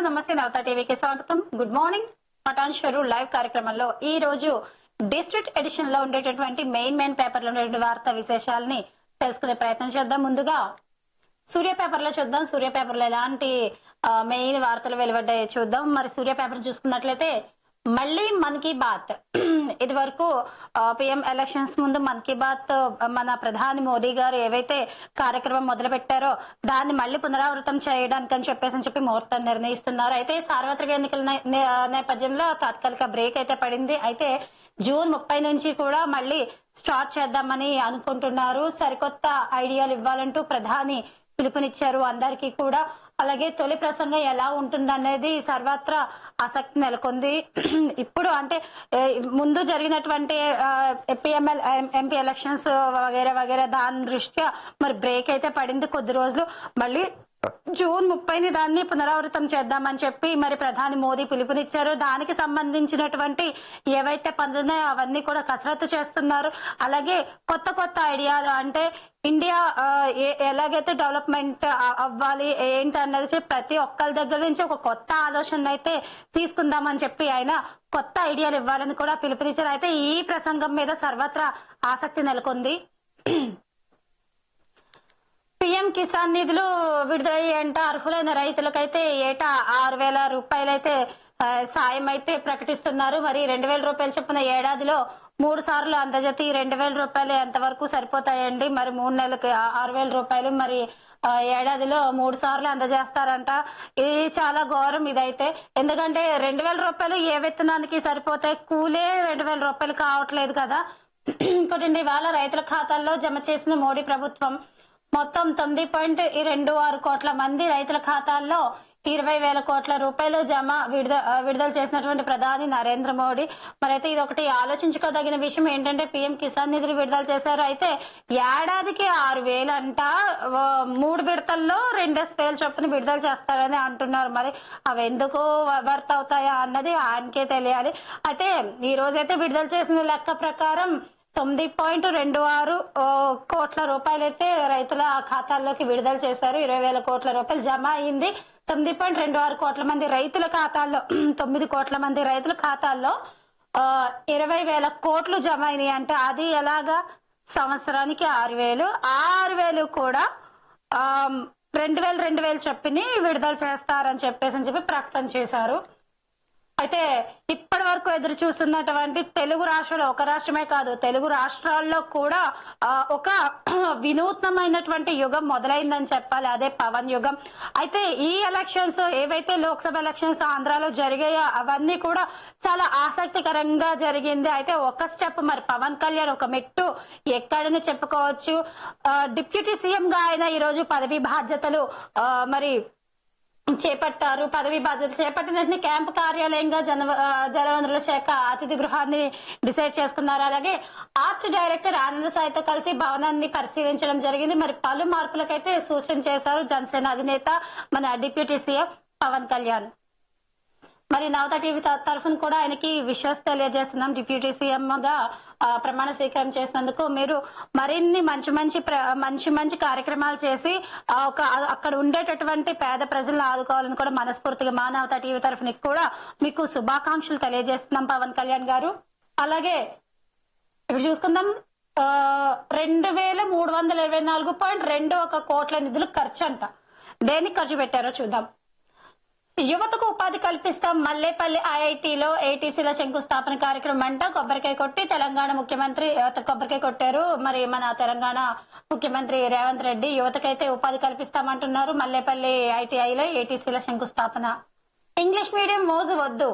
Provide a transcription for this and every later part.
నమస్తే నవత టీవీకి స్వాగతం. Good morning. పటాన్షరు లైవ్ కార్యక్రమంలో ఈ రోజు డిస్ట్రిక్ట్ ఎడిషన్ లో ఉండేటటువంటి మెయిన్ పేపర్ లో ఉండే వార్తా విశేషాలని తెలుసుకునే ప్రయత్నం చేద్దాం. ముందుగా సూర్య పేపర్ లో చూద్దాం. సూర్య పేపర్ లో ఎలాంటి మెయిన్ వార్తలు వెలువడ్డాయో చూద్దాం. మరి సూర్య పేపర్ చూసుకున్నట్లయితే మళ్ళీ మన్ కీ బాత్, ఇది వరకు పిఎం ఎలక్షన్స్ ముందు మన్ కీ బాత్ మన ప్రధాని మోదీ గారు ఏవైతే కార్యక్రమం మొదలు పెట్టారో దాన్ని మళ్ళీ పునరావృతం చేయడానికి అని చెప్పి ముహూర్తం నిర్ణయిస్తున్నారు. అయితే సార్వత్రిక ఎన్నికల నేపథ్యంలో తాత్కాలిక బ్రేక్ అయితే పడింది. అయితే జూన్ 30 నుంచి కూడా మళ్ళీ స్టార్ట్ చేద్దామని అనుకుంటున్నారు. సరికొత్త ఐడియాలు ఇవ్వాలంటూ ప్రధాని పిలుపునిచ్చారు అందరికీ కూడా. అలాగే తొలి ప్రసంగం ఎలా ఉంటుందనేది సర్వత్రా ఆసక్తి నెలకొంది. ఇప్పుడు అంటే ముందు జరిగినటువంటి పిఎంఎల్ ఎంపీ ఎలక్షన్స్ వగేరా దాని దృష్ట్యా మరి బ్రేక్ అయితే పడింది కొద్ది రోజులు. మళ్ళీ జూన్ 30ని దాన్ని పునరావృతం చేద్దామని చెప్పి మరి ప్రధాని మోదీ పిలుపునిచ్చారు. దానికి సంబంధించినటువంటి ఏవైతే పనులున్నాయో అవన్నీ కూడా కసరత్తు చేస్తున్నారు. అలాగే కొత్త ఐడియాలు అంటే ఇండియా ఎలాగైతే డెవలప్మెంట్ అవ్వాలి ఏంటి అన్నది ప్రతి ఒక్కరి దగ్గర నుంచి ఒక కొత్త ఆలోచన అయితే తీసుకుందామని చెప్పి ఆయన కొత్త ఐడియాలు ఇవ్వాలని కూడా పిలుపునిచ్చారు. అయితే ఈ ప్రసంగం మీద సర్వత్రా ఆసక్తి నెలకొంది. పిఎం కిసాన్ నిధులు విడుదలయ్యేంట అర్హులైన రైతులకైతే ఏటా 6,000 రూపాయలైతే సాయం అయితే ప్రకటిస్తున్నారు. మరి 2,000 రూపాయలు చొప్పున ఏడాదిలో 3 సార్లు అందజేతి 2,000 రూపాయలు ఎంతవరకు సరిపోతాయండి? మరి 3 నెలలకు 6,000 రూపాయలు మరి ఏడాదిలో 3 సార్లు అందజేస్తారంట. ఇది చాలా ఘోరం ఇదైతే. ఎందుకంటే 2,000 రూపాయలు ఏ విత్తనానికి సరిపోతాయి? కూలే 2,000 రూపాయలు కావట్లేదు కదా. ఇంకోటి ఇవాళ రైతుల ఖాతాల్లో జమ చేసిన మోడీ ప్రభుత్వం మొత్తం 9.26 కోట్ల మంది రైతుల ఖాతాల్లో 20,000 కోట్ల రూపాయలు విడుదల చేసినటువంటి ప్రధాని నరేంద్ర మోడీ. మరైతే ఇది ఒకటి ఆలోచించుకోదగిన విషయం ఏంటంటే పిఎం కిసాన్ నిధులు విడుదల చేశారు. అయితే ఏడాదికి 6,000 అంట, 3 విడతల్లో 2,000 చొప్పున విడుదల చేస్తారని అంటున్నారు. మరి అవి ఎందుకు వర్త్ అవుతాయా అన్నది ఆయనకే తెలియాలి. అయితే ఈ రోజైతే విడుదల చేసిన లెక్క ప్రకారం 9.26 కోట్ల రూపాయలైతే రైతుల ఖాతాల్లోకి విడుదల చేశారు. 20,000 కోట్ల రూపాయలు జమ అయింది. 9.26 కోట్ల మంది రైతుల ఖాతాల్లో 9 కోట్ల మంది రైతుల ఖాతాల్లో 20,000 కోట్లు జమ అయినాయి అంటే అది ఎలాగా? సంవత్సరానికి 6,000, 6,000 కూడా 2,000 చొప్పుని విడుదల చేస్తారని చెప్పి ప్రకటన చేశారు. అయితే ఇప్పటి వరకు ఎదురు చూస్తున్నటువంటి తెలుగు రాష్ట్రాలు, ఒక రాష్ట్రమే కాదు తెలుగు రాష్ట్రాల్లో కూడా ఒక వినూత్నమైనటువంటి యుగం మొదలైందని చెప్పాలి. అదే పవన్ యుగం. అయితే ఈ ఎలక్షన్స్ ఏవైతే లోక్సభ ఎలక్షన్స్ ఆంధ్రాలో జరిగాయో అవన్నీ కూడా చాలా ఆసక్తికరంగా జరిగింది. అయితే ఒక స్టెప్ మరి పవన్ కళ్యాణ్ ఒక మెట్టు ఎక్కడని చెప్పుకోవచ్చు. డిప్యూటీ సీఎం గా ఆయన ఈ రోజు పదవి బాధ్యతలు మరి చేపట్టారు. పదవి బాధ్యతలు చేపట్టిన వెంటనే క్యాంపు కార్యాలయంగా జలవనరుల శాఖ అతిథి గృహాన్ని డిసైడ్ చేసుకున్నారు. అలాగే ఆర్చ్ డైరెక్టర్ ఆనంద సాయితో కలిసి భవనాన్ని పరిశీలించడం జరిగింది. మరి పలు మార్పులకైతే సూచన చేశారు జనసేన అధినేత మన డిప్యూటీ సీఎం పవన్ కళ్యాణ్. మరి నవత టీవీ తరఫున కూడా ఆయనకి విషెస్ తెలియజేస్తున్నాం. డిప్యూటీ సీఎం గా ప్రమాణ స్వీకారం చేసినందుకు మీరు మరిన్ని మంచి కార్యక్రమాలు చేసి అక్కడ ఉండేటటువంటి పేద ప్రజలను ఆదుకోవాలని కూడా మనస్ఫూర్తిగా మా నవత టీవీ తరఫున కూడా మీకు శుభాకాంక్షలు తెలియజేస్తున్నాం పవన్ కళ్యాణ్ గారు. అలాగే ఇప్పుడు చూసుకుందాం. 2,324.21 కోట్ల నిధులు ఖర్చు అంట. దేనికి ఖర్చు పెట్టారో చూద్దాం. యువతకు ఉపాధి కల్పిస్తాం. మల్లేపల్లి ఐఐటీలో ఏటీసీల శంకుస్థాపన కార్యక్రమం అంట. కొబ్బరికాయ కొట్టి తెలంగాణ ముఖ్యమంత్రి కొబ్బరికాయ కొట్టారు. మరి మన తెలంగాణ ముఖ్యమంత్రి రేవంత్ రెడ్డి యువతకైతే ఉపాధి కల్పిస్తామంటున్నారు. మల్లేపల్లి ఐటీఐలో ఏటీసీల శంకుస్థాపన. ఇంగ్లీష్ మీడియం మోజు వద్దు,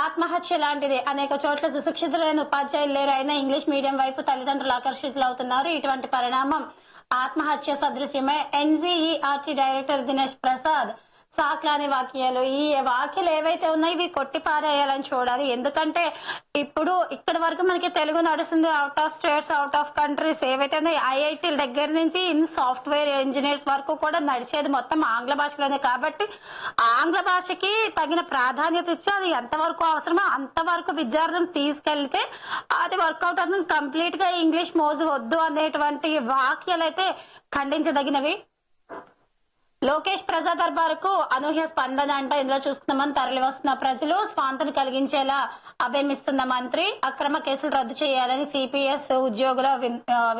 ఆత్మహత్య లాంటిది. అనేక చోట్ల సుశిక్షితులైన ఉపాధ్యాయులు లేరు, అయినా ఇంగ్లీష్ మీడియం వైపు తల్లిదండ్రులు ఆకర్షితులవుతున్నారు. ఇటువంటి పరిణామం ఆత్మహత్య సదృశ్యమే. ఎన్జీఈఆర్టీ డైరెక్టర్ దినేష్ ప్రసాద్ సాక్లాని వాక్యాలు, ఈ వాక్యాలు ఏవైతే ఉన్నాయో ఇవి కొట్టి పారేయాలని చూడాలి. ఎందుకంటే ఇప్పుడు ఇక్కడ వరకు మనకి తెలుగు నడుస్తుంది. Out of states, out of countries ఏవైతే ఉన్నాయో ఐఐటీల దగ్గర నుంచి సాఫ్ట్వేర్ ఇంజనీర్స్ వరకు కూడా నడిచేది మొత్తం ఆంగ్ల భాషలోనే. కాబట్టి ఆంగ్ల భాషకి తగిన ప్రాధాన్యత ఇచ్చి అది ఎంతవరకు అవసరమో అంతవరకు విద్యార్థులను తీసుకెళ్తే అది వర్కౌట్ అవుతుంది. కంప్లీట్ గా ఇంగ్లీష్ మోజు వద్దు అనేటువంటి వాక్యాలు అయితే ఖండించదగినవి. లోకేష్ ప్రజా దర్బారుకు అనూహ్య స్పందన అంట. ఇందులో చూసుకున్నామని తరలి వస్తున్న ప్రజలు స్వాంతను కలిగించేలా అభయమిస్తున్న మంత్రి. అక్రమ కేసులు రద్దు చేయాలని సిపిఎస్ ఉద్యోగుల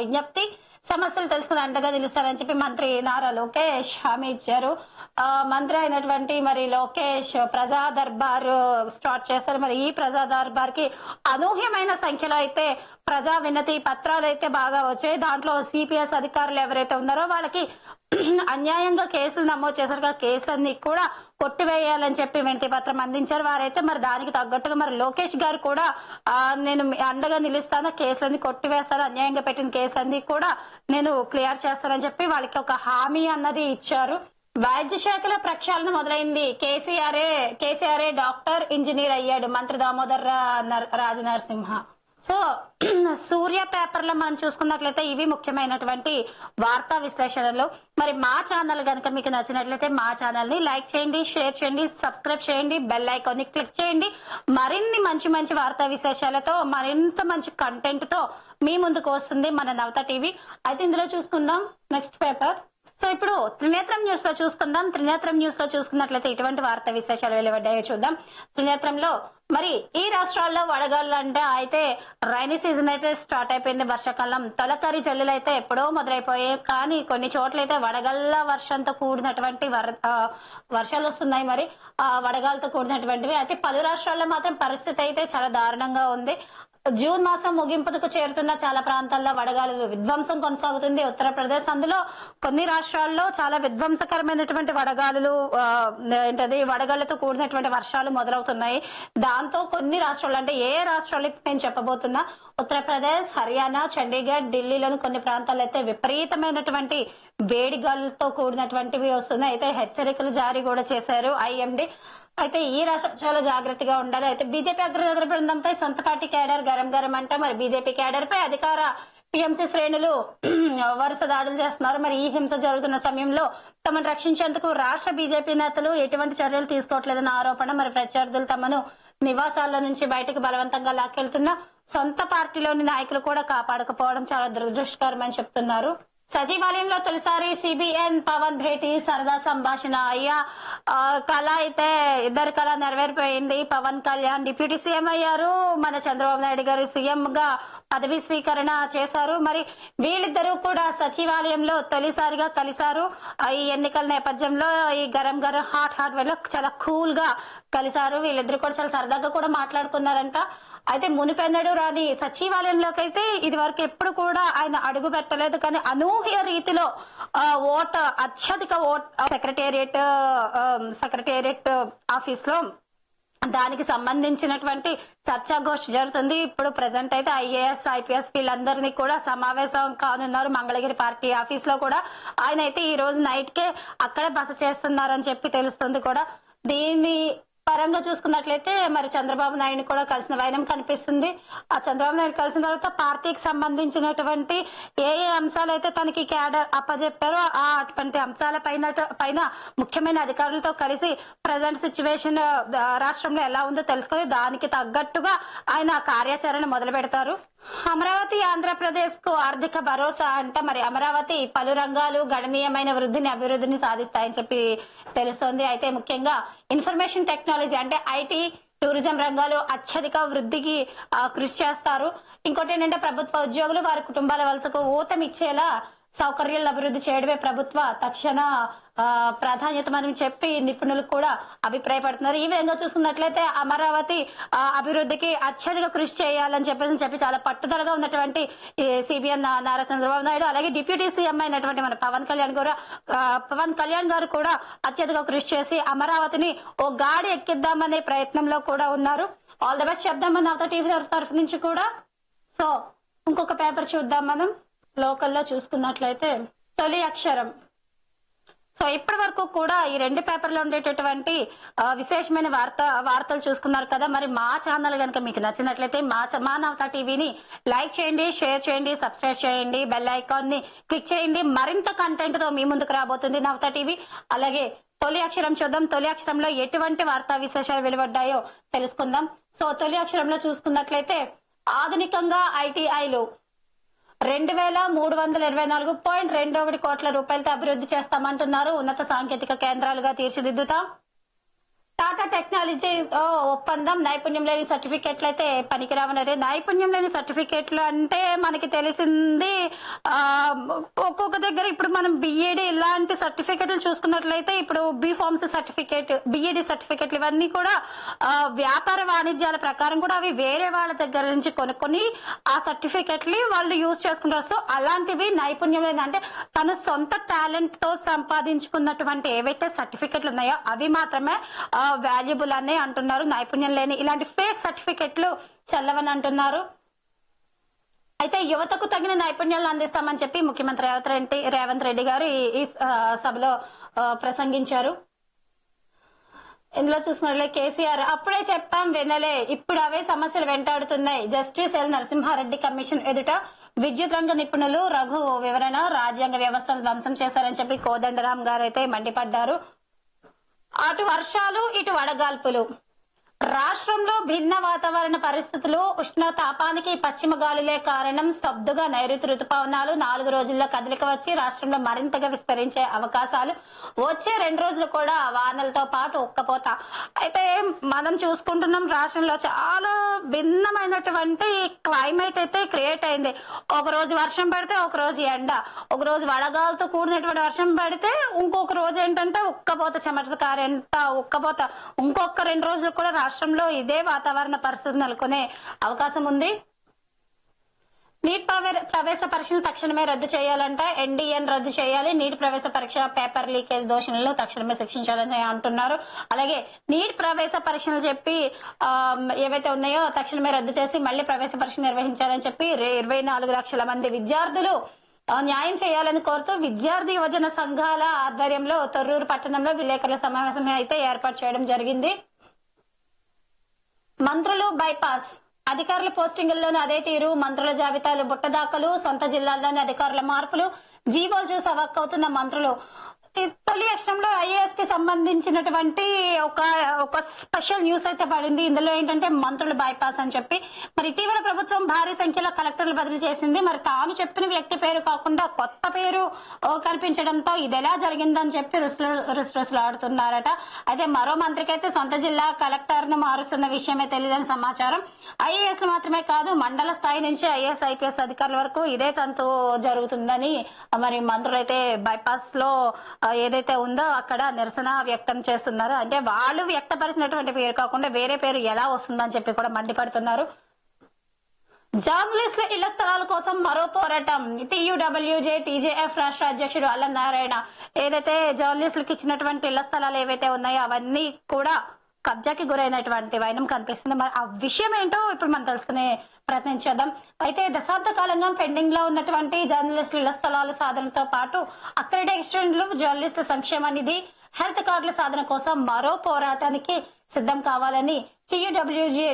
విజ్ఞప్తి. సమస్యలు తెలుసుకుని అండగా నిలుస్తారని చెప్పి మంత్రి నారా లోకేష్ హామీ ఇచ్చారు. మంత్రి అయినటువంటి మరి లోకేష్ ప్రజా దర్బార్ స్టార్ట్ చేస్తారు. మరి ఈ ప్రజా దర్బార్ కి అనూహ్యమైన సంఖ్యలో అయితే ప్రజా వినతి పత్రాలు అయితే బాగా వచ్చాయి. దాంట్లో సిపిఎస్ అధికారులు ఎవరైతే ఉన్నారో వాళ్ళకి అన్యాయంగా కేసులు నమోదు చేశారు కదా, కేసులన్నీ కూడా కొట్టివేయాలని చెప్పి వినతి పత్రం అందించారు. వారైతే మరి దానికి తగ్గట్టుగా మరి లోకేష్ గారు కూడా నేను అండగా నిలుస్తాను, కేసులన్నీ కొట్టివేస్తాను, అన్యాయంగా పెట్టిన కేసులన్నీ కూడా నేను క్లియర్ చేస్తానని చెప్పి వాళ్ళకి ఒక హామీ అన్నది ఇచ్చారు. వైద్య శాఖలో ప్రక్షాళన మొదలైంది. కేసీఆర్ డాక్టర్ ఇంజనీర్ అయ్యాడు మంత్రి దామోదర్ రాజనరసింహ. సో సూర్య పేపర్ లో మనం చూసుకున్నట్లయితే ఇవి ముఖ్యమైనటువంటి వార్తా విశ్లేషణలు. మరి మా ఛానల్ కనుక మీకు నచ్చినట్లయితే మా ఛానల్ ని లైక్ చేయండి, షేర్ చేయండి, సబ్స్క్రైబ్ చేయండి, బెల్ ఐకాన్ ని క్లిక్ చేయండి. మరిన్ని మంచి వార్తా విశేషాలతో మరింత మంచి కంటెంట్ తో మీ ముందుకు వస్తుంది మన నవత టీవీ. అయితే ఇందులో చూసుకుందాం నెక్స్ట్ పేపర్. సో ఇప్పుడు త్రినేత్రం న్యూస్ లో చూసుకుందాం. త్రినేత్రం న్యూస్ లో చూసుకున్నట్లయితే ఇటువంటి వార్తా విశేషాలు వెలువడ్డాయో చూద్దాం. త్రినేత్రంలో మరి ఈ రాష్ట్రాల్లో వడగాళ్ళు అంటే అయితే రైనీ సీజన్ అయితే స్టార్ట్ అయిపోయింది. వర్షాకాలం తొలకరి జల్లులు అయితే ఎప్పుడో మొదలైపోయాయి. కానీ కొన్ని చోట్ల అయితే వడగళ్ల వర్షంతో కూడినటువంటి వర్షాలు వస్తున్నాయి. మరి ఆ వడగాలతో కూడినటువంటివి అయితే పలు రాష్ట్రాల్లో మాత్రం పరిస్థితి అయితే చాలా దారుణంగా ఉంది. జూన్ మాసం ముగింపుకు చేరుతున్న చాలా ప్రాంతాల్లో వడగాలులు విధ్వంసం కొనసాగుతుంది. ఉత్తరప్రదేశ్ అందులో కొన్ని రాష్ట్రాల్లో చాలా విధ్వంసకరమైనటువంటి వడగాలులు ఏంటది వడగాళ్లతో కూడినటువంటి వర్షాలు మొదలవుతున్నాయి. దాంతో కొన్ని రాష్ట్రాలు అంటే ఏ రాష్ట్రాలు నేను చెప్పబోతున్నా ఉత్తరప్రదేశ్, హర్యానా, చండీగఢ్, ఢిల్లీలోని కొన్ని ప్రాంతాల్లో అయితే విపరీతమైనటువంటి వేడిగాలతో కూడినటువంటివి వస్తున్నాయి. అయితే హెచ్చరికలు జారీ కూడా చేశారు ఐఎండీ. అయితే ఈ రాష్ట్రం చాలా జాగ్రత్తగా ఉండాలి. అయితే బీజేపీ అగ్రనేతల బృందంపై సొంత పార్టీ కేడర్ గరం అంట. మరి బీజేపీ కేడర్ పై అధికార టీఎంసీ శ్రేణులు వరుస దాడులు చేస్తున్నారు. మరి ఈ హింస జరుగుతున్న సమయంలో తమను రక్షించేందుకు రాష్ట్ర బీజేపీ నేతలు ఎటువంటి చర్యలు తీసుకోవట్లేదన్న ఆరోపణ. మరి ప్రత్యర్థులు తమను నివాసాల నుంచి బయటకు బలవంతంగా లాక్కెళ్తున్న సొంత పార్టీలోని నాయకులు కూడా కాపాడకపోవడం చాలా దురదృష్టకరమని చెప్తున్నారు. సచివాలయంలో తొలిసారి సిబిఎన్ పవన్ భేటీ, సరదా సంభాషణ. అయ్యా కళ అయితే ఇద్దరు కళ నెరవేరిపోయింది. పవన్ కళ్యాణ్ డిప్యూటీ సీఎం అయ్యారు. మన చంద్రబాబు నాయుడు గారు సీఎం గా పదవీ స్వీకరణ చేశారు. మరి వీళ్ళిద్దరూ కూడా సచివాలయంలో తొలిసారిగా కలిశారు. ఈ ఎన్నికల నేపథ్యంలో ఈ గరం హాట్ వేలో చాలా కూల్ గా కలిశారు. వీళ్ళిద్దరు కూడా చాలా సరదాగా కూడా మాట్లాడుకున్నారంట. అయితే మునిపెన్నడు రాని సచివాలయంలోకి అయితే ఇది వరకు ఎప్పుడు కూడా ఆయన అడుగు పెట్టలేదు. కానీ అనూహ్య రీతిలో అత్యధిక ఓట్ సెక్రటేరియట్ ఆఫీస్ లో దానికి సంబంధించినటువంటి చర్చాగోష్ఠి జరుగుతుంది. ఇప్పుడు ప్రెసెంట్ అయితే ఐఏఎస్, ఐపీఎస్ వీళ్ళందరినీ కూడా సమావేశం కానున్నారు. మంగళగిరి పార్టీ ఆఫీస్ లో కూడా ఆయన అయితే ఈ రోజు నైట్ కే అక్కడే బస చేస్తున్నారని చెప్పి తెలుస్తుంది కూడా. దీన్ని పరంగా చూసుకున్నట్లయితే మరి చంద్రబాబు నాయుడు కూడా కలిసిన వైనం కనిపిస్తుంది. ఆ చంద్రబాబు నాయుడు కలిసిన తర్వాత పార్టీకి సంబంధించినటువంటి ఏ అంశాలు అయితే తనకి క్యాడర్ అప్పచెప్పారో అటువంటి అంశాల పైన ముఖ్యమైన అధికారులతో కలిసి ప్రజెంట్ సిచ్యువేషన్ రాష్ట్రంలో ఎలా ఉందో తెలుసుకొని దానికి తగ్గట్టుగా ఆయన కార్యాచరణ మొదలు పెడతారు. అమరావతి ఆంధ్రప్రదేశ్ కు ఆర్థిక భరోసా అంట. మరి అమరావతి పలు రంగాలు గణనీయమైన అభివృద్ధిని సాధిస్తాయని చెప్పి తెలుస్తోంది. అయితే ముఖ్యంగా ఇన్ఫర్మేషన్ టెక్నాలజీ అంటే ఐటీ, టూరిజం రంగాలు అత్యధిక వృద్ధికి కృషి చేస్తారు. ఇంకోటి ఏంటంటే ప్రభుత్వ ఉద్యోగులు వారి కుటుంబాల వలసకు ఊతమిచ్చేలా సౌకర్యాలను అభివృద్ధి చేయడమే ప్రభుత్వ తక్షణ ప్రాధాన్యతమని చెప్పి నిపుణులు కూడా అభిప్రాయపడుతున్నారు. ఈ విధంగా చూసుకున్నట్లయితే అమరావతి అభివృద్ధికి అత్యధిక కృషి చేయాలని చెప్పి చాలా పట్టుదలగా ఉన్నటువంటి సిబిఎన్ నారా చంద్రబాబు నాయుడు, అలాగే డిప్యూటీ సీఎం అయినటువంటి మన పవన్ కళ్యాణ్ గారు కూడా అత్యధిక కృషి చేసి అమరావతిని ఓ గాడి ఎక్కిద్దామనే ప్రయత్నంలో కూడా ఉన్నారు. ఆల్ ది బెస్ట్ చెప్దాం మన నవత టీవీ తరఫు నుంచి కూడా. సో ఇంకొక పేపర్ చూద్దాం మనం. లోకల్లో చూసుకున్నట్లయితే తొలి అక్షరం. సో ఇప్పటి వరకు కూడా ఈ రెండు పేపర్లో ఉండేటటువంటి విశేషమైన వార్తలు చూసుకున్నారు కదా. మరి మా ఛానల్ కనుక మీకు నచ్చినట్లయితే మా నవత టీవీని లైక్ చేయండి, షేర్ చేయండి, సబ్స్క్రైబ్ చేయండి, బెల్ ఐకాన్ ని క్లిక్ చేయండి. మరింత కంటెంట్ తో మీ ముందుకు రాబోతుంది నవత టీవీ. అలాగే తొలి అక్షరం చూద్దాం. తొలి అక్షరంలో ఎటువంటి వార్తా విశేషాలు వెలువడ్డాయో తెలుసుకుందాం. సో తొలి అక్షరంలో చూసుకున్నట్లయితే ఆధునికంగా ఐటీఐలు 2324.21 కోట్ల రూపాయలతో అభివృద్ధి చేస్తామంటున్నారు. ఉన్నత సాంకేతిక కేంద్రాలుగా తీర్చిదిద్దుతాం. టాటా టెక్నాలజీ ఒప్పందం నైపుణ్యం లేని సర్టిఫికెట్లు అయితే పనికిరావన్నారు. నైపుణ్యం లేని సర్టిఫికెట్లు అంటే మనకి తెలిసింది ఒక్కొక్క దగ్గర ఇప్పుడు మనం బిఈడి ఇలాంటి సర్టిఫికెట్లు చూసుకున్నట్లయితే ఇప్పుడు బి.ఫార్మసీ సర్టిఫికెట్, బిఈడి సర్టిఫికెట్లు ఇవన్నీ కూడా వ్యాపార వాణిజ్యాల ప్రకారం కూడా అవి వేరే వాళ్ళ దగ్గర నుంచి కొనుక్కొని ఆ సర్టిఫికెట్లు వాళ్ళు యూజ్ చేసుకుంటారు. సో అలాంటివి నైపుణ్యం లేని అంటే తన సొంత టాలెంట్ తో సంపాదించుకున్నటువంటి ఏవైతే సర్టిఫికెట్లు ఉన్నాయో అవి మాత్రమే వాల్యుబుల్ అని అంటున్నారు. నైపుణ్యం లేని ఇలాంటి ఫేక్ సర్టిఫికెట్లు చల్లవని అంటున్నారు. అయితే యువతకు తగిన నైపుణ్యాలను అందిస్తామని చెప్పి ముఖ్యమంత్రి రేవంత్ రెడ్డి గారు ఈ సభలో ప్రసంగించారు. ఇందులో చూసుకున్నట్లే కేసీఆర్ అప్పుడే చెప్పాం వినలే, ఇప్పుడు అవే సమస్యలు వెంటాడుతున్నాయి. జస్టిస్ ఎల్ నరసింహారెడ్డి కమిషన్ ఎదుట విద్యుత్ రంగ నిపుణులు రఘు వివరణ, రాజ్యాంగ వ్యవస్థను ధ్వంసం చేశారని చెప్పి కోదండరాం గారు అయితే మండిపడ్డారు. అటు వర్షాలు ఇటు వడగాల్పులు. రాష్ట్రంలో భిన్న వాతావరణ పరిస్థితులు, ఉష్ణతాపానికి పశ్చిమ గాలులే కారణం. స్తబ్దుగా నైరుతి రుతుపవనాలు 4 రోజుల్లో కదలిక వచ్చి రాష్ట్రంలో మరింతగా విస్తరించే అవకాశాలు. వచ్చే 2 రోజులు కూడా వానలతో పాటు ఉక్కపోత. అయితే మనం చూసుకుంటున్నాం రాష్ట్రంలో చాలా భిన్నమైనటువంటి క్లైమేట్ అయితే క్రియేట్ అయింది. ఒక రోజు వర్షం పడితే ఒక రోజు ఎండ, ఒక రోజు వడగాలతో కూడినటువంటి వర్షం పడితే ఇంకొక రోజు ఏంటంటే ఉక్కపోత, చెమటకారెంత ఉక్కపోత. ఇంకొక 2 రోజులు కూడా రాష్ట్రంలో ఇదే వాతావరణ పరిస్థితి నెలకొనే అవకాశం ఉంది. నీట్ ప్రవేశ పరీక్షను తక్షణమే రద్దు చేయాలంట, ఎన్డీఏను రద్దు చేయాలి. నీట్ ప్రవేశ పరీక్ష పేపర్ లీకేజ్ దోషులను తక్షణమే శిక్షించాలని అంటున్నారు. అలాగే నీట్ ప్రవేశ పరీక్షలు చెప్పి ఏవైతే ఉన్నాయో తక్షణమే రద్దు చేసి మళ్లీ ప్రవేశ పరీక్ష నిర్వహించాలని చెప్పి 24 లక్షల మంది విద్యార్థులు న్యాయం చేయాలని కోరుతూ విద్యార్థి యువజన సంఘాల ఆధ్వర్యంలో తొర్రూరు పట్టణంలో విలేకరుల సమావేశం అయితే ఏర్పాటు చేయడం జరిగింది. మంత్రులు బైపాస్. అధికారుల పోస్టింగుల్లోనూ అదే తీరు. మంత్రుల జాబితాలు బుట్టదాఖలు, సొంత జిల్లాల్లోని అధికారుల మార్పులు, జీవోలు చూసి అవాక్కవుతున్న మంత్రులు. తొలి అక్షరంలో ఐఏఎస్ కి సంబంధించినటువంటి ఒక స్పెషల్ న్యూస్ అయితే పడింది. ఇందులో ఏంటంటే మంత్రులు బైపాస్ అని చెప్పి మరి ఇటీవల ప్రభుత్వం భారీ సంఖ్యలో కలెక్టర్లు బదిలీ చేసింది. మరి తాను చెప్పిన వ్యక్తి పేరు కాకుండా కొత్త పేరు కల్పించడంతో ఇది ఎలా జరిగిందని చెప్పి రుసరుసలాడుతున్నారట. అయితే మరో మంత్రికి అయితే సొంత జిల్లా కలెక్టర్ ను మారుస్తున్న విషయమే తెలియదని సమాచారం. ఐఏఎస్ మాత్రమే కాదు మండల స్థాయి నుంచి ఐఏఎస్ ఐపీఎస్ అధికారుల వరకు ఇదే తంతు జరుగుతుందని మరి మంత్రులు అయితే బైపాస్ లో ఏదైతే ఉందో అక్కడ నిరసన వ్యక్తం చేస్తున్నారు. అంటే వాళ్ళు వ్యక్తపరిచినటువంటి పేరు కాకుండా వేరే పేరు ఎలా వస్తుందని చెప్పి కూడా మండిపడుతున్నారు. జర్నలిస్టుల ఇళ్ల స్థలాల కోసం మరో పోరాటం. టీయూడబ్ల్యూజే టీజేఎఫ్ రాష్ట్ర అధ్యక్షుడు అల్లం నారాయణ ఏదైతే జర్నలిస్టులకు ఇచ్చినటువంటి ఇళ్ల స్థలాలు ఏవైతే ఉన్నాయో అవన్నీ కూడా కబ్జాకి గురైనటువంటి వైనం కనిపిస్తుంది. మరి ఆ విషయం ఏంటో ఇప్పుడు మనం తెలుసుకునే ప్రయత్నం చేద్దాం. అయితే దశాబ్ద కాలంగా పెండింగ్ లో ఉన్నటువంటి జర్నలిస్టుల ఇళ్ల స్థలాల సాధనతో పాటు అక్రిడేషన్లు, జర్నలిస్టుల సంక్షేమ నిధి, హెల్త్ కార్డుల సాధన కోసం మరో పోరాటానికి సిద్ధం కావాలని టీయూడబ్ల్యూజే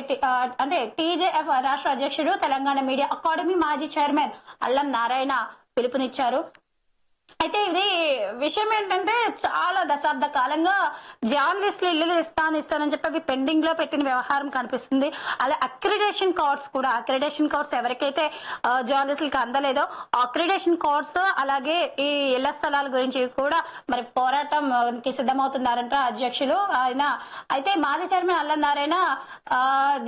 అంటే టీజేఎఫ్ రాష్ట్ర అధ్యక్షుడు, తెలంగాణ మీడియా అకాడమీ మాజీ చైర్మన్ అల్లం నారాయణ పిలుపునిచ్చారు. అయితే ఇది విషయం ఏంటంటే చాలా దశాబ్ద కాలంగా జర్నలిస్టులు ఇల్లు ఇస్తానని చెప్పి అవి పెండింగ్ లో పెట్టిన వ్యవహారం కనిపిస్తుంది. అలా అక్రిడేషన్ కార్డ్స్ ఎవరికైతే జర్నలిస్టులకు అందలేదో అక్రిడేషన్ కార్డ్స్ అలాగే ఈ ఇళ్ల స్థలాల గురించి కూడా మరి పోరాటంకి సిద్ధమవుతున్నారంట అధ్యక్షులు ఆయన. అయితే మాజీ చైర్మన్ అల్లం నారాయణ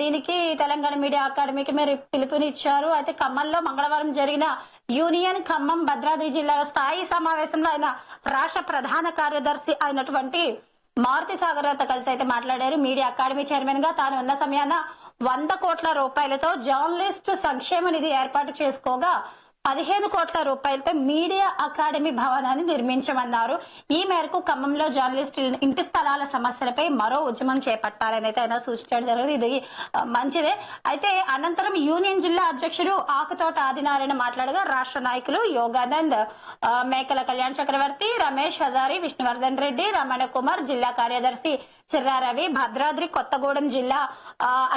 దీనికి తెలంగాణ మీడియా అకాడమీకి మీరు పిలుపునిచ్చారు. అయితే ఖమ్మంలో మంగళవారం జరిగిన యూనియన్ ఖమ్మం భద్రాద్రి జిల్లాల స్థాయి సమావేశంలో ఆయన రాష్ట్ర ప్రధాన కార్యదర్శి అయినటువంటి మారుతి సాగర్తో కలిసి అయితే మాట్లాడారు. మీడియా అకాడమీ చైర్మన్ గా తాను ఉన్న సమయాన 100 కోట్ల రూపాయలతో జర్నలిస్టు సంక్షేమ నిధి ఏర్పాటు చేసుకోగా 15 కోట్ల రూపాయలతో మీడియా అకాడమీ భవనాన్ని నిర్మించమన్నారు. ఈ మేరకు ఖమ్మంలో జర్నలిస్టుల ఇంటి స్థలాల సమస్యలపై మరో ఉద్యమం చేపట్టాలని అయితే ఆయన సూచించడం జరిగింది. ఇది మంచిదే. అయితే అనంతరం యూనియన్ జిల్లా అధ్యక్షుడు ఆకుతోట ఆదినారాయణ మాట్లాడగా రాష్ట్ర నాయకులు యోగానంద్, మేకల కళ్యాణ్ చక్రవర్తి, రమేష్ హజారి, విష్ణువర్ధన్ రెడ్డి, రమణ కుమార్, జిల్లా కార్యదర్శి చిర్రా రవి, భద్రాద్రి కొత్తగూడెం జిల్లా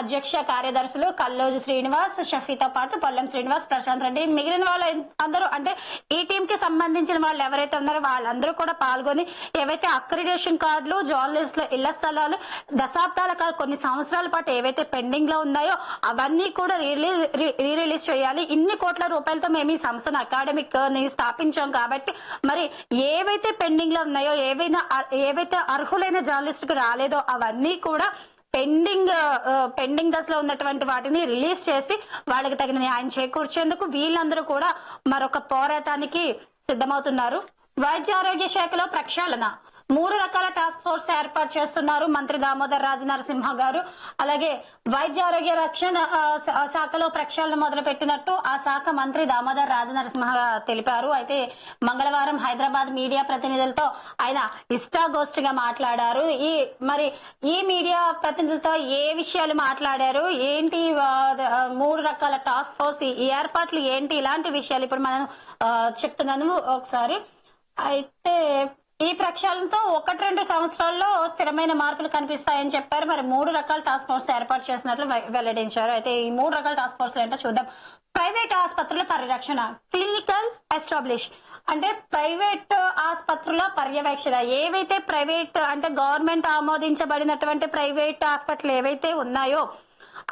అధ్యక్ష కార్యదర్శులు కల్లోజు శ్రీనివాస్, షఫీతో పాటు పొల్లం శ్రీనివాస్, ప్రశాంత్ రెడ్డి, మిగిలిన వాళ్ళు అందరూ అంటే ఈ టీం కి సంబంధించిన వాళ్ళు ఎవరైతే ఉన్నారో వాళ్ళందరూ కూడా పాల్గొని ఏవైతే అక్రిడేషన్ కార్డులు, జర్నలిస్టులు ఇళ్ల స్థలాలు దశాబ్దాల కొన్ని సంవత్సరాల పాటు ఏవైతే పెండింగ్ లో ఉన్నాయో అవన్నీ కూడా రిలీజ్ చేయాలి. ఇన్ని కోట్ల రూపాయలతో మేము ఈ సంస్థను అకాడమిక్ ని స్థాపించాం కాబట్టి మరి ఏవైతే పెండింగ్ లో ఉన్నాయో ఏవైతే అర్హులైన జర్నలిస్టుకు రాలేదో అవన్నీ కూడా పెండింగ్ దశలో ఉన్నటువంటి వాటిని రిలీజ్ చేసి వాళ్ళకి తగిన న్యాయం చేకూర్చేందుకు వీళ్ళందరూ కూడా మరొక పోరాటానికి సిద్ధమవుతున్నారు. వైద్య ఆరోగ్య శాఖలో ప్రక్షాళన 3 రకాల టాస్క్ ఫోర్స్ ఏర్పాటు చేస్తున్నారు మంత్రి దామోదర్ రాజ నరసింహ గారు. అలాగే వైద్య ఆరోగ్య రక్షణ శాఖలో ప్రక్షాళన మొదలు పెట్టినట్టు ఆ శాఖ మంత్రి దామోదర్ రాజ నరసింహ తెలిపారు. అయితే మంగళవారం హైదరాబాద్ మీడియా ప్రతినిధులతో ఆయన ఇష్టాగోష్ఠిగా మాట్లాడారు. ఈ మీడియా ప్రతినిధులతో ఏ విషయాలు మాట్లాడారు, ఏంటి 3 రకాల టాస్క్ ఫోర్స్ ఈ ఏర్పాట్లు ఏంటి, ఇలాంటి విషయాలు ఇప్పుడు మనం చెప్తున్నాను ఒకసారి. అయితే ఈ ప్రక్షాళనతో 1-2 సంవత్సరాల్లో స్థిరమైన మార్పులు కనిపిస్తాయని చెప్పారు. మరి 3 రకాల టాస్క్ ఫోర్స్ ఏర్పాటు చేసినట్లు వెల్లడించారు. అయితే ఈ 3 రకాల టాస్క్ ఫోర్స్ ఏంటో చూద్దాం. ప్రైవేట్ ఆసుపత్రుల పరిరక్షణ, క్లినికల్ ఎస్టాబ్లిష్ అంటే ప్రైవేట్ ఆసుపత్రుల పర్యవేక్షణ. ఏవైతే ప్రైవేట్ అంటే గవర్నమెంట్ ఆమోదించబడినటువంటి ప్రైవేట్ హాస్పిటల్ ఏవైతే ఉన్నాయో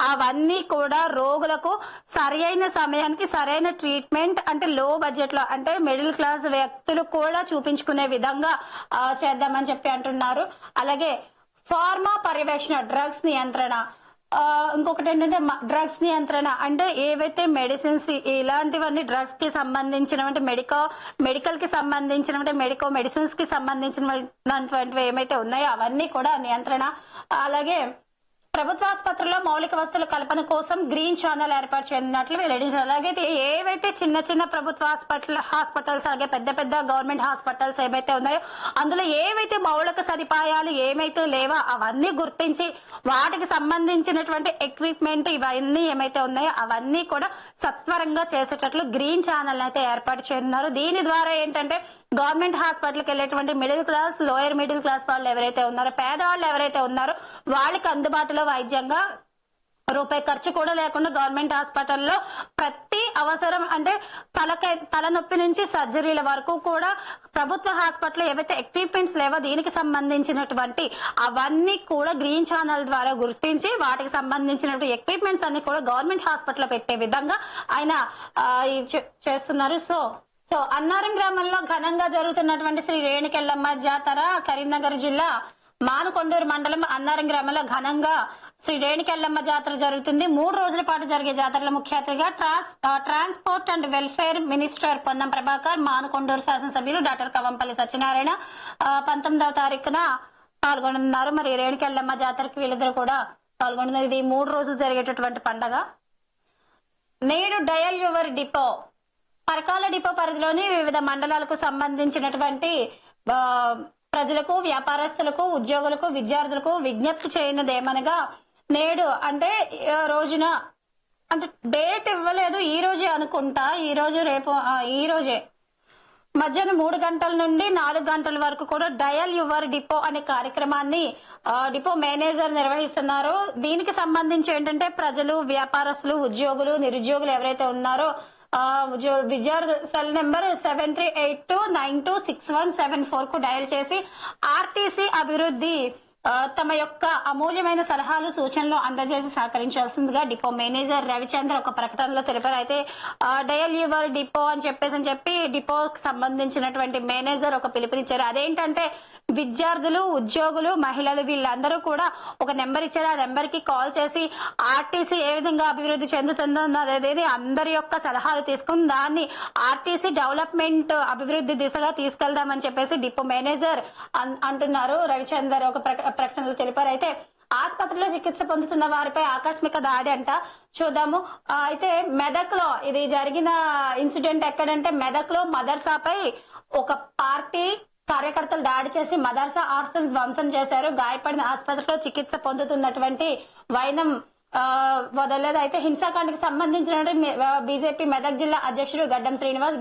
అవన్నీ కూడా రోగులకు సరైన సమయానికి సరైన ట్రీట్మెంట్ అంటే లో బడ్జెట్ లో అంటే మిడిల్ క్లాస్ వ్యక్తులు కూడా చూపించుకునే విధంగా చేద్దామని చెప్పి అంటున్నారు. అలాగే ఫార్మా పర్యవేక్షణ, డ్రగ్స్ నియంత్రణ. ఇంకొకటి ఏంటంటే డ్రగ్స్ నియంత్రణ అంటే ఏవైతే మెడిసిన్స్ ఇలాంటివన్నీ డ్రగ్స్ కి సంబంధించినటువంటి మెడికల్ కి సంబంధించినటువంటి మెడిసిన్స్ కి సంబంధించినటువంటివి ఏమైతే ఉన్నాయో అవన్నీ కూడా నియంత్రణ. అలాగే ప్రభుత్వ ఆసుపత్రుల్లో మౌలిక వసతుల కల్పన కోసం గ్రీన్ ఛానల్ ఏర్పాటు చేయనున్నట్లు వెల్లడించారు. అలాగే ఏవైతే చిన్న ప్రభుత్వ హాస్పిటల్స్ అలాగే పెద్ద గవర్నమెంట్ హాస్పిటల్స్ ఏవైతే ఉన్నాయో అందులో ఏవైతే మౌలిక సదుపాయాలు ఏమైతే లేవో అవన్నీ గుర్తించి వాటికి సంబంధించినటువంటి ఎక్విప్మెంట్ ఇవన్నీ ఏమైతే ఉన్నాయో అవన్నీ కూడా సత్వరంగా చేసేటట్లు గ్రీన్ ఛానల్ అయితే ఏర్పాటు చేయనున్నారు. దీని ద్వారా ఏంటంటే గవర్నమెంట్ హాస్పిటల్కి వెళ్ళేటువంటి middle class, lower middle class వాళ్ళు ఎవరైతే ఉన్నారో, పేదవాళ్ళు ఎవరైతే ఉన్నారో వాళ్ళకి అందుబాటులో వైద్యంగా రూపాయి ఖర్చు కూడా లేకుండా గవర్నమెంట్ హాస్పిటల్లో ప్రతి అవసరం అంటే తలనొప్పి నుంచి సర్జరీల వరకు కూడా ప్రభుత్వ హాస్పిటల్ ఏవైతే ఎక్విప్మెంట్స్ లేవో దీనికి సంబంధించినటువంటి అవన్నీ కూడా గ్రీన్ ఛానల్ ద్వారా గుర్తించి వాటికి సంబంధించినటువంటి ఎక్విప్మెంట్స్ అన్ని కూడా గవర్నమెంట్ హాస్పిటల్ పెట్టే విధంగా ఆయన చేస్తున్నారు. సో అన్నారం గ్రామంలో ఘనంగా జరుగుతున్నటువంటి శ్రీ రేణుకెళ్ళమ్మ జాతర కరీంనగర్ జిల్లా మానుకొండూరు మండలం అన్నారం గ్రామంలో ఘనంగా శ్రీ రేణుకెళ్ళమ్మ జాతర జరుగుతుంది. 3 రోజుల పాటు జరిగే జాతరలో ముఖ్య అతిథిగా transport and welfare minister Ponnam Prabhakar, Manakondur శాసనసభ్యులు డాక్టర్ కవంపల్లి సత్యనారాయణ 19వ తారీఖున పాల్గొనున్నారు. మరి రేణుకెళ్ళమ్మ జాతరకి వీళ్ళిద్దరు కూడా పాల్గొంటున్నారు. ఇది 3 రోజులు జరిగేటటువంటి పండగ. నేడు dial your depot Parakala depot పరిధిలోని వివిధ మండలాలకు సంబంధించినటువంటి ప్రజలకు, వ్యాపారస్తులకు, ఉద్యోగులకు, విద్యార్థులకు విజ్ఞప్తి చేయనిదేమనగా నేడు అంటే రోజున అంటే డేట్ ఇవ్వలేదు, ఈ రోజే అనుకుంటా, ఈ రోజు రేపు ఈ రోజే మధ్యాహ్నం 3 గంటల నుండి 4 గంటల వరకు కూడా డయల్ యువర్ డిపో అనే కార్యక్రమాన్ని డిపో మేనేజర్ నిర్వహిస్తున్నారు. దీనికి సంబంధించి ఏంటంటే ప్రజలు, వ్యాపారస్తులు, ఉద్యోగులు, నిరుద్యోగులు ఎవరైతే ఉన్నారో విద్యార్థి సెల్ నెంబర్ 7382926174 కు డయల్ చేసి ఆర్టీసీ అభివృద్ధి తమ యొక్క అమూల్యమైన సలహాలు, సూచనలు అందజేసి సహకరించాల్సిందిగా డిపో మేనేజర్ రవిచంద్ర ఒక ప్రకటనలో తెలిపారు. అయితే డయల్ యువర్ డిపో అని చెప్పి డిపోకి సంబంధించినటువంటి మేనేజర్ ఒక పిలుపునిచ్చారు. అదేంటంటే విద్యార్థులు, ఉద్యోగులు, మహిళలు వీళ్ళందరూ కూడా ఒక నెంబర్ ఇచ్చారు. ఆ నెంబర్ కి కాల్ చేసి ఆర్టీసీ ఏ విధంగా అభివృద్ధి చెందుతుందో అనేది అందరి యొక్క సలహాలు తీసుకుని దాన్ని ఆర్టీసీ డెవలప్మెంట్ అభివృద్ధి దిశగా తీసుకెళ్దామని చెప్పేసి డిపో మేనేజర్ అంటున్నారు. రవిచందర్ ఒక ప్రకటనలో తెలిపారు. అయితే ఆసుపత్రిలో చికిత్స పొందుతున్న వారిపై ఆకస్మిక దాడి అంట చూద్దాము. అయితే మెదక్ లో ఇది జరిగిన ఇన్సిడెంట్ ఎక్కడంటే మెదక్ లో మదర్సాపై ఒక పార్టీ కార్యకర్తలు దాడి చేసి మదర్సా ఆస్తులను ధ్వంసం చేశారు. గాయపడిన ఆసుపత్రిలో చికిత్స పొందుతున్నటువంటి వైనం వదలలేదు. అయితే హింసాకాండకి సంబంధించిన బీజేపీ మెదక్ జిల్లా అధ్యక్షుడు గడ్డం శ్రీనివాస్,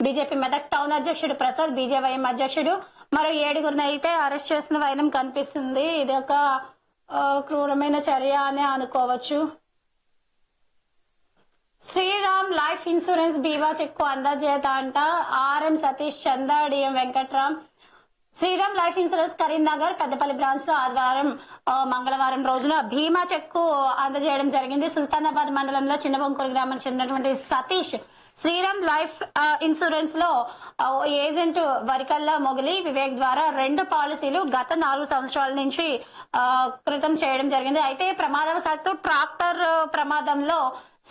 బీజేపీ మెదక్ టౌన్ అధ్యక్షుడు ప్రసాద్, బీజేవైఎం అధ్యక్షుడు మరో 7గురిని అయితే అరెస్ట్ చేసిన వైనం కనిపిస్తుంది. ఇది ఒక క్రూరమైన చర్య అని అనుకోవచ్చు. శ్రీరామ్ లైఫ్ ఇన్సూరెన్స్ బీమా చెక్కు అందజేత అంట RM Satish Chanda, DM Venkatram. Sriram life insurance Karimnagar Peddapalli branch లో మంగళవారం రోజున భీమా చెక్కు అందజేయడం జరిగింది. సుల్తానాబాద్ మండలంలో చిన్నబొంకూరు గ్రామానికి చెందినటువంటి సతీష్ శ్రీరామ్ లైఫ్ ఇన్సూరెన్స్ లో ఏజెంట్ వరికల్లా మొగిలి వివేక్ ద్వారా 2 పాలసీలు గత 4 సంవత్సరాల నుంచి క్రితం చేయడం జరిగింది. అయితే ప్రమాదవశాత్తు ట్రాక్టర్ ప్రమాదంలో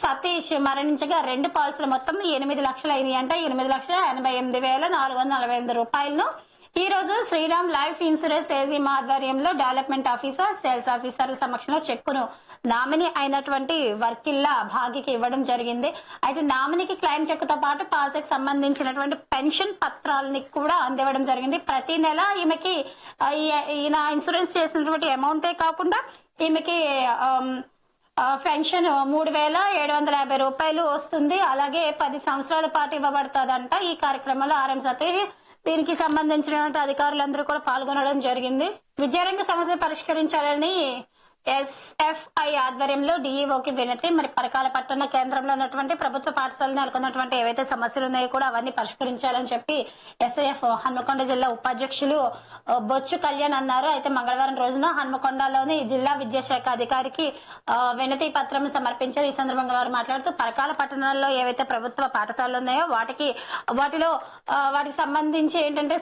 సతీష్ మరణించగా 2 పాలసీలు మొత్తం 8 లక్షలు అయినాయి అంట. 8,88,448 రూపాయలను ఈ రోజు శ్రీరామ్ లైఫ్ ఇన్సూరెన్స్ ఏజీఎం ఆధ్వర్యంలో డెవలప్మెంట్ ఆఫీసర్, సేల్స్ ఆఫీసర్ సమక్షంలో చెక్కును నామినీ అయినటువంటి వర్కిల్లా భాగికి ఇవ్వడం జరిగింది. అయితే నామినీకి క్లెయిమ్ చెక్కుతో పాటు పాలసీకి సంబంధించినటువంటి పెన్షన్ పత్రాలని కూడా అందివ్వడం జరిగింది. ప్రతి నెల ఈమెకి ఈయన ఇన్సూరెన్స్ చేసినటువంటి అమౌంటే కాకుండా ఈమెకి పెన్షన్ 3,750 రూపాయలు వస్తుంది. అలాగే 10 సంవత్సరాల పాటు ఇవ్వబడుతుందంట. ఈ కార్యక్రమంలో ఆర్ఎం సతీష్ దీనికి సంబంధించినటువంటి అధికారులందరూ కూడా పాల్గొనడం జరిగింది. విద్యారంగ సమస్య పరిష్కరించాలని ఎస్ఎఫ్ఐ ఆధ్వర్యంలో డిఈఓకి వినతి. మరి పరకాల పట్టణ కేంద్రంలో ఉన్నటువంటి ప్రభుత్వ పాఠశాలలో నెలకొన్నటువంటి ఏవైతే సమస్యలు ఉన్నాయో కూడా అవన్నీ పరిష్కరించాలని చెప్పి ఎస్ఐఎఫ్ హన్మకొండ జిల్లా ఉపాధ్యక్షులు బొచ్చు కళ్యాణ్ అన్నారు. అయితే మంగళవారం రోజున హన్మకొండలోని జిల్లా విద్యాశాఖ అధికారికి వినతి పత్రం సమర్పించారు. ఈ సందర్భంగా వారు మాట్లాడుతూ పరకాల పట్టణాల్లో ఏవైతే ప్రభుత్వ పాఠశాలలు ఉన్నాయో వాటికి సంబంధించి ఏంటంటే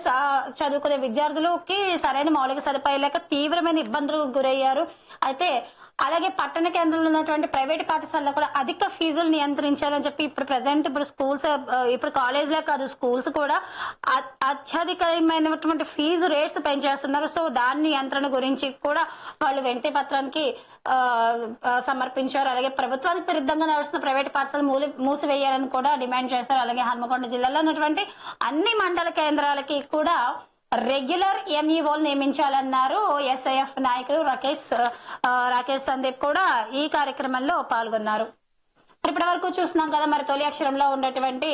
చదువుకునే విద్యార్థులకి సరైన మౌలిక సదుపాయాలు లేక తీవ్రమైన ఇబ్బందులకు గురయ్యారు. అయితే అలాగే పట్టణ కేంద్రంలో ఉన్నటువంటి ప్రైవేట్ పాఠశాలలో కూడా అధిక ఫీజులు నియంత్రించాలని చెప్పి ఇప్పుడు స్కూల్స్ ఇప్పుడు కాలేజ్లే కాదు స్కూల్స్ కూడా అత్యధికమైనటువంటి ఫీజు రేట్స్ పెంచేస్తున్నారు. సో దాని నియంత్రణ గురించి కూడా వాళ్ళు వినతి పత్రానికి సమర్పించారు. అలాగే ప్రభుత్వానికి విరుద్ధంగా నడుస్తున్న ప్రైవేట్ పాఠశాలలు మూసివేయాలని కూడా డిమాండ్ చేశారు. అలాగే హన్మకొండ జిల్లాలో ఉన్నటువంటి అన్ని మండల కేంద్రాలకి కూడా రెగ్యులర్ ఎంఈఓలు నియమించాలన్నారు. ఎస్ఐఎఫ్ నాయకులు రాకేష్ సందీప్ కూడా ఈ కార్యక్రమంలో పాల్గొన్నారు. ఇప్పటి వరకు చూస్తున్నాం కదా మరి తొలి అక్షరంలో ఉన్నటువంటి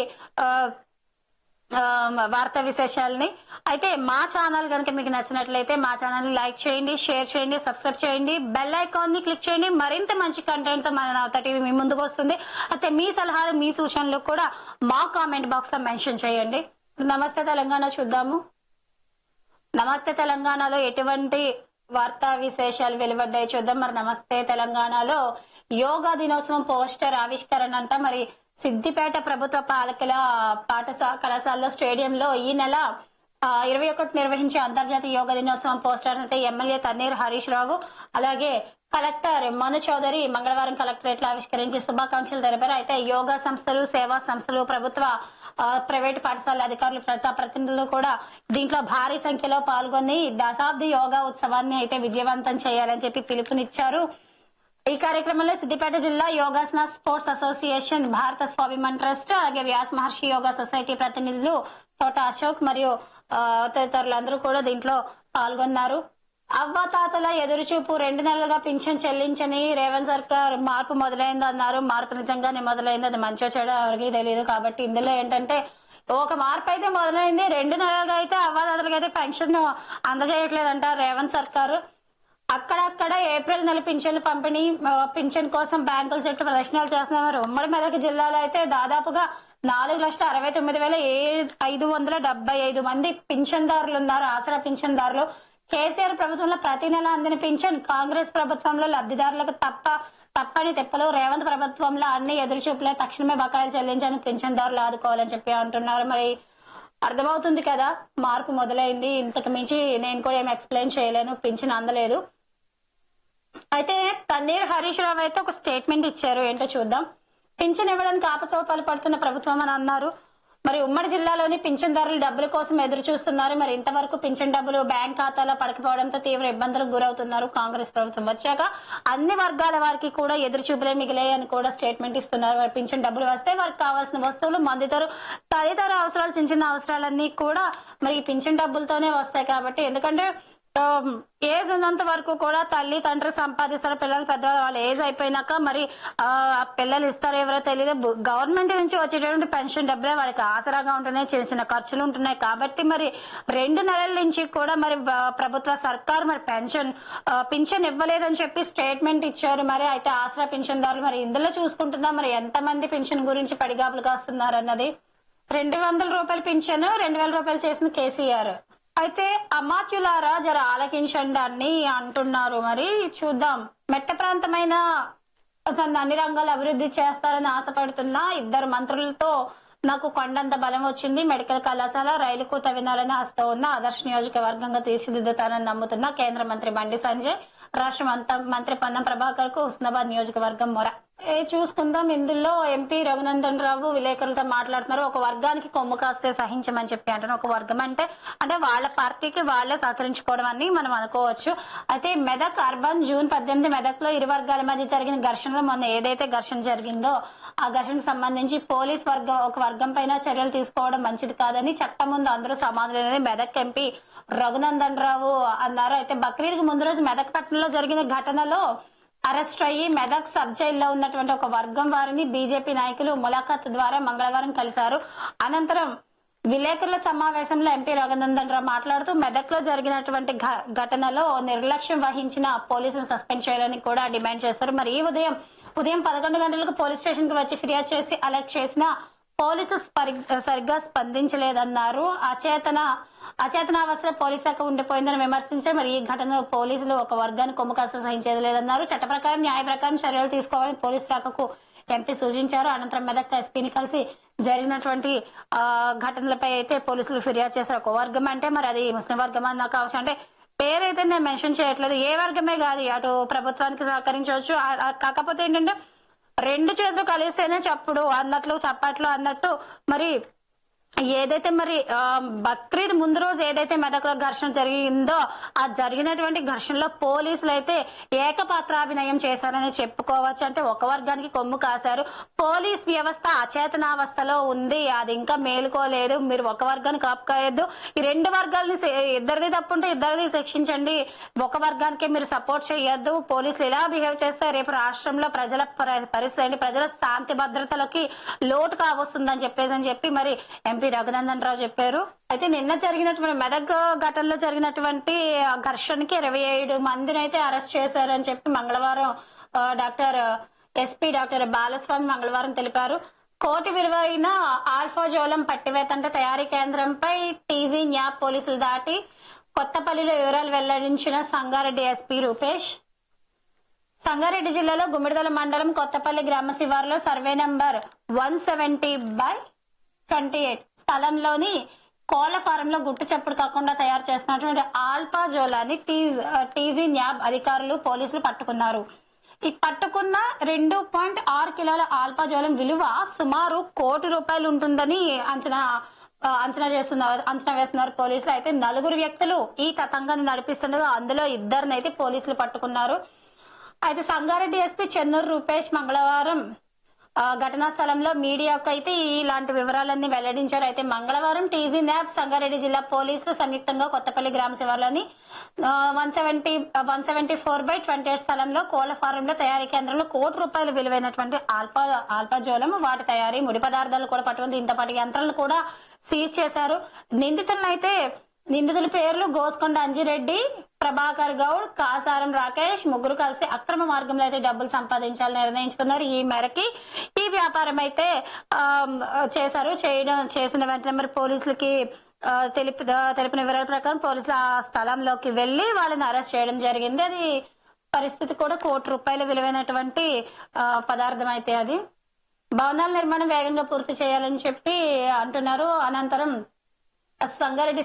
వార్తా విశేషాలని. అయితే మా ఛానల్ కనుక మీకు నచ్చినట్లయితే మా ఛానల్ లైక్ చేయండి, షేర్ చేయండి, సబ్స్క్రైబ్ చేయండి, బెల్ ఐకాన్ ని క్లిక్ చేయండి. మరింత మంచి కంటెంట్ తో మన నవత టీవీ మీ ముందుకు వస్తుంది. అయితే మీ సలహాలు మీ సూచనలు కూడా మా కామెంట్ బాక్స్ లో మెన్షన్ చేయండి. నమస్తే తెలంగాణ చూద్దాము. నమస్తే తెలంగాణలో ఎటువంటి వార్తా విశేషాలు వెలువడ్డాయి చూద్దాం. మరి నమస్తే తెలంగాణలో యోగా దినోత్సవం పోస్టర్ ఆవిష్కరణ అంట. మరి సిద్దిపేట ప్రభుత్వ పాలకుల కళాశాలలో స్టేడియంలో ఈ నెల 21 నిర్వహించే అంతర్జాతీయ యోగా దినోత్సవం పోస్టర్ అంటే ఎమ్మెల్యే తన్నీర్ హరీష్ రావు అలాగే కలెక్టర్ మను చౌదరి మంగళవారం కలెక్టరేట్ లో ఆవిష్కరించి శుభాకాంక్షలు తెలిపారు. అయితే యోగా సంస్థలు, సేవా సంస్థలు, ప్రభుత్వ ప్రైవేట్ పాఠశాల అధికారులు, ప్రజాప్రతినిధులు కూడా దీంట్లో భారీ సంఖ్యలో పాల్గొని దశాబ్ది యోగా ఉత్సవాన్ని అయితే విజయవంతం చేయాలని చెప్పి పిలుపునిచ్చారు. ఈ కార్యక్రమంలో సిద్దిపేట జిల్లా యోగాసన స్పోర్ట్స్ అసోసియేషన్, భారత స్వాభిమాన్ ట్రస్ట్ అలాగే వ్యాస్ మహర్షి యోగా సొసైటీ ప్రతినిధులు తోట అశోక్ మరియు తదితరులందరూ కూడా దీంట్లో పాల్గొన్నారు. అవ్వాతాతల ఎదురుచూపు 2 నెలలుగా పింఛన్ చెల్లించని రేవంత్ సర్కార్ మార్పు మొదలైంది అన్నారు. మార్పు నిజంగానే మొదలైంది, అది మంచో చెడో ఎవరికి తెలియదు. కాబట్టి ఇందులో ఏంటంటే ఒక మార్పు అయితే మొదలైంది. 2 నెలలుగా అయితే అవ్వాతాతలకి అయితే పెన్షన్ అందజేయట్లేదంట రేవంత్ సర్కారు. అక్కడక్కడ ఏప్రిల్ నెల పింఛన్లు పంపిణీ పింఛన్ కోసం బ్యాంకుల చుట్టూ ప్రదర్శనలు చేస్తున్నారు. ఉమ్మడి మెదక్ జిల్లాలో అయితే దాదాపుగా 4,69,575 మంది పింఛన్దారులు ఉన్నారు. ఆసరా పింఛన్దారులు. కేసీఆర్ ప్రభుత్వంలో ప్రతి నెల అందిన పింఛన్ కాంగ్రెస్ ప్రభుత్వంలో లబ్ధిదారులకు తప్పని తెప్పలు. రేవంత్ ప్రభుత్వంలో అన్ని ఎదురుచూపులే, తక్షణమే బకాయిలు చెల్లించని పింఛన్దారులు ఆదుకోవాలని చెప్పి అంటున్నారు. మరి అర్థమవుతుంది కదా మార్పు మొదలైంది. ఇంతకు మించి నేను కూడా ఏం ఎక్స్ప్లెయిన్ చేయలేను. పింఛన్ అందలేదు. అయితే తన్నీర్ హరీష్ రావు అయితే ఒక స్టేట్మెంట్ ఇచ్చారు. ఏంటో చూద్దాం. పింఛన్ ఇవ్వడానికి ఆపసోపాలు పడుతున్న ప్రభుత్వం అని అన్నారు. మరి ఉమ్మడి జిల్లాలోని పింఛన్దారులు డబ్బుల కోసం ఎదురు చూస్తున్నారు. మరి ఇంతవరకు పింఛన్ డబ్బులు బ్యాంక్ ఖాతాలో పడకపోవడంతో తీవ్ర ఇబ్బందులకు గురవుతున్నారు. కాంగ్రెస్ ప్రభుత్వం వచ్చాక అన్ని వర్గాల వారికి కూడా ఎదురు చూపులే మిగిలాయని కూడా స్టేట్మెంట్ ఇస్తున్నారు. మరి పింఛన్ డబ్బులు వస్తే వారికి కావాల్సిన వస్తువులు, మందుతరు తదితర అవసరాలు, చిన్న చిన్న అవసరాలన్నీ కూడా మరి పింఛన్ డబ్బులతోనే వస్తాయి. కాబట్టి ఎందుకంటే ఏజ్ ఉన్నంత వరకు కూడా తల్లి తండ్రి సంపాదిస్తారు, పిల్లలు పెద్ద వాళ్ళ ఏజ్ అయిపోయినాక మరి ఆ పిల్లలు ఇస్తారో ఎవరో తెలియదు. గవర్నమెంట్ నుంచి వచ్చేటటువంటి పెన్షన్ డబ్బులే వాళ్ళకి ఆసరాగా ఉంటున్నాయి, చిన్న చిన్న ఖర్చులు ఉంటున్నాయి. కాబట్టి మరి 2 నెలల నుంచి కూడా మరి ప్రభుత్వ సర్కారు మరి పింఛన్ ఇవ్వలేదని చెప్పి స్టేట్మెంట్ ఇచ్చారు. మరి అయితే ఆసరా పింఛన్దారులు మరి ఇందులో చూసుకుంటున్నా మరి ఎంతమంది పింఛన్ గురించి పడిగాపులు కాస్తున్నారు అన్నది. 200 రూపాయలు పింఛను 2000 రూపాయలు చేసిన కేసీఆర్. అయితే అమాత్యులారా జర ఆలకించండి అని అంటున్నారు. మరి చూద్దాం. మెట్ట ప్రాంతమైన అన్ని రంగాలు అభివృద్ధి చేస్తారని ఆశపడుతున్నా 2 మంత్రులతో నాకు కొండంత బలం వచ్చింది. మెడికల్ కళాశాల రైలు కూత వినాలని ఆస్తో ఉన్న ఆదర్శ నియోజకవర్గంగా తీర్చిదిద్దుతానని నమ్ముతున్న కేంద్ర మంత్రి బండి సంజయ్, రాష్ట్ర మంత్రి పొన్నం ప్రభాకర్ కు హుస్నాబాద్ నియోజకవర్గం మొర. చూసుకుందాం. ఇందులో ఎంపీ రఘునందన్ రావు విలేకరులతో మాట్లాడుతున్నారు. ఒక వర్గానికి కొమ్ము కాస్తే సహించమని చెప్పి అంటున్నారు. ఒక వర్గం అంటే వాళ్ళ పార్టీకి వాళ్లే సహకరించుకోవడం అని మనం అనుకోవచ్చు. అయితే మెదక్ అర్బన్ జూన్ 18 మెదక్ లో 2 వర్గాల మధ్య జరిగిన ఘర్షణలో మొన్న ఏదైతే ఘర్షణ జరిగిందో ఆ ఘర్షణకు సంబంధించి పోలీస్ ఒక వర్గం పైన చర్యలు తీసుకోవడం మంచిది కాదని, చట్టం ముందు అందరూ సమానులేనని మెదక్ ఎంపీ రఘునందన్ రావు అన్నారు. అయితే బక్రీద్ కు ముందు రోజు మెదక్ పట్టణంలో జరిగిన ఘటనలో అరెస్ట్ అయ్యి మెదక్ సబ్ జైల్లో ఉన్నటువంటి ఒక వర్గం వారిని బీజేపీ నాయకులు ములాఖాత్ ద్వారా మంగళవారం కలిశారు. అనంతరం విలేకరుల సమావేశంలో ఎంపీ రఘునందన్ రావు మాట్లాడుతూ మెదక్ లో జరిగినటువంటి ఘటనలో నిర్లక్ష్యం వహించిన పోలీసులను సస్పెండ్ చేయాలని కూడా డిమాండ్ చేశారు. మరి ఈ ఉదయం 11 గంటలకు పోలీస్ స్టేషన్ కి వచ్చి ఫిర్యాదు చేసి అలర్ట్ చేసిన పోలీసు సరిగ్గా స్పందించలేదన్నారు. అచేతనావస్థలో పోలీస్ శాఖ ఉండిపోయిందని విమర్శించారు. మరి ఈ ఘటనలో పోలీసులు ఒక వర్గాన్ని కొమ్ము కాస్త సహించేది లేదన్నారు. చట్ట ప్రకారం న్యాయ ప్రకారం చర్యలు తీసుకోవాలని పోలీస్ శాఖకు ఎంపీ సూచించారు. అనంతరం మెదక్ ఎస్పీని కలిసి జరిగినటువంటి ఘటనలపై అయితే పోలీసులు ఫిర్యాదు చేశారు. ఒక వర్గం అంటే మరి అది ముస్లిం వర్గం అని నాకు అవసరం, అంటే పేరైతే నేను మెన్షన్ చేయట్లేదు, ఏ వర్గమే కాదు, అటు ప్రభుత్వానికి సహకరించవచ్చు. కాకపోతే ఏంటంటే 2 చేతులు కలిస్తేనే చప్పుడు అన్నట్లు చప్పట్లు అన్నట్టు మరి ఏదైతే మరి బక్రీద్ ముందు రోజు ఏదైతే మెదక్లో ఘర్షణ జరిగిందో ఆ జరిగినటువంటి ఘర్షణలో పోలీసులు అయితే ఏకపాత్రాభినయం చేశారని చెప్పుకోవచ్చు. అంటే ఒక వర్గానికి కొమ్ము కాశారు. పోలీస్ వ్యవస్థ అచేతనావస్థలో ఉంది, అది ఇంకా మేలుకోలేదు. మీరు ఒక వర్గానికి కాపు కాయొద్దు. ఈ 2 వర్గాలని ఇద్దరిది తప్పుంటే ఇద్దరిది శిక్షించండి, ఒక వర్గానికి మీరు సపోర్ట్ చేయొద్దు. పోలీసులు ఇలా బిహేవ్ చేస్తే రేపు రాష్ట్రంలో ప్రజల పరిస్థితి, ప్రజల శాంతి భద్రతలకి లోటు కావస్తుందని చెప్పి మరి ఎంపీ రఘునందన్ రావు చెప్పారు. అయితే నిన్న జరిగినటువంటి మెదక్ ఘటనలో జరిగినటువంటి ఘర్షణకి 27 మందిని అయితే అరెస్ట్ చేశారని చెప్పి మంగళవారం ఎస్పీ డాక్టర్ బాలస్వామి మంగళవారం తెలిపారు. కోటి విలువైన ఆల్ఫాజోలం పట్టివేతంట తయారీ కేంద్రంపై టీజీ న్యాప్ పోలీసులు దాటి కొత్తపల్లిలో వివరాలు వెల్లడించిన సంగారెడ్డి ఎస్పీ రూపేష్. సంగారెడ్డి జిల్లాలో గుమ్మిడిదల మండలం కొత్తపల్లి గ్రామ శివారులో సర్వే నంబర్ 170/28 స్థలంలోని కోళ్ల ఫారంలో గుట్టు చప్పుడు కాకుండా తయారు చేస్తున్నటువంటి ఆల్ఫాజోలాని టీజీ న్యాబ్ అధికారులు పోలీసులు పట్టుకున్నారు. ఈ పట్టుకున్న 2.6 కిలోల ఆల్ఫాజోలం విలువ సుమారు ₹1,00,00,000 ఉంటుందని అంచనా వేస్తున్నారు పోలీసులు. అయితే 4 వ్యక్తులు ఈ తతంగాన్ని నడిపిస్తుండగా అందులో 2 పోలీసులు పట్టుకున్నారు. అయితే సంగారెడ్డి ఎస్పీ చెన్నూరు రూపేష్ మంగళవారం ఘటనా స్థలంలో మీడియాకు అయితే ఇలాంటి వివరాలన్నీ వెల్లడించారు. అయితే మంగళవారం టీజీ న్యాబ్ సంగారెడ్డి జిల్లా పోలీసులు సంయుక్తంగా కొత్తపల్లి గ్రామ శివారులోని 174/28 స్థలంలో కోళ్ల ఫారంలో తయారీ కేంద్రంలో ₹1,00,00,000 విలువైనటువంటి ఆల్ఫాజోలం, వాటి తయారీ ముడి పదార్థాలు కూడా పట్టుకుంది. ఇంతపాటి యంత్రాలను కూడా సీజ్ చేశారు. నిందితుల పేర్లు గోస్కొండ అంజిరెడ్డి, ప్రభాకర్ గౌడ్, కాసారం రాకేష్, ముగ్గురు కలిసి అక్రమ మార్గంలో అయితే డబ్బులు సంపాదించాలని నిర్ణయించుకున్నారు. ఈ మేరకి ఈ వ్యాపారం అయితే చేసిన వెంటనే మరి పోలీసులకి తెలిపిన వివరాల ప్రకారం పోలీసులు ఆ స్థలంలోకి వెళ్లి వాళ్ళని అరెస్ట్ చేయడం జరిగింది. అది పరిస్థితి కూడా ₹1,00,00,000 విలువైనటువంటి పదార్థం అయితే అది. భవనాల నిర్మాణం వేగంగా పూర్తి చేయాలని చెప్పి అంటున్నారు. అనంతరం సంగారెడ్డి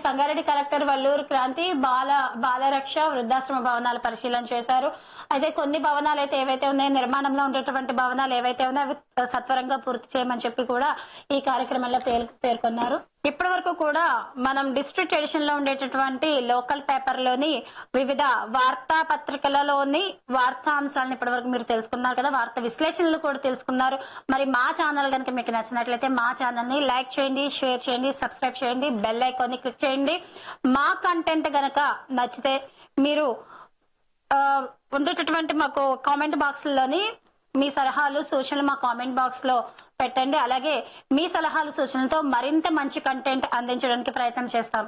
కలెక్టర్ వల్లూరు క్రాంతి బాలరక్ష వృద్ధాశ్రమ భవనాల పరిశీలన చేశారు. అయితే కొన్ని భవనాలు అయితే ఏవైతే ఉన్నాయో నిర్మాణంలో ఉండేటువంటి భవనాలు ఏవైతే ఉన్నాయో అవి సత్వరంగా పూర్తి చేయమని చెప్పి కూడా ఈ కార్యక్రమంలో పేర్కొన్నారు. ఇప్పటి వరకు కూడా మనం డిస్ట్రిక్ట్ ఎడిషన్ లో ఉండేటటువంటి లోకల్ పేపర్ లోని వివిధ వార్తా పత్రికలలోని వార్తా అంశాలను ఇప్పటి వరకు మీరు తెలుసుకున్నారు కదా, వార్తా విశ్లేషణలు కూడా తెలుసుకున్నారు. మరి మా ఛానల్ కనుక మీకు నచ్చినట్లయితే మా ఛానల్ ని లైక్ చేయండి, షేర్ చేయండి, సబ్స్క్రైబ్ చేయండి, బెల్ ఐకాన్ ని క్లిక్ చేయండి. మా కంటెంట్ గనక నచ్చితే మీరు ఉండేటటువంటి మాకు కామెంట్ బాక్స్ లోని మీ సలహాలు సూచనలు మా కామెంట్ బాక్స్ లో పెట్టండి. అలాగే మీ సలహాలు సూచనలతో మరింత మంచి కంటెంట్ అందించడానికి ప్రయత్నం చేస్తాం.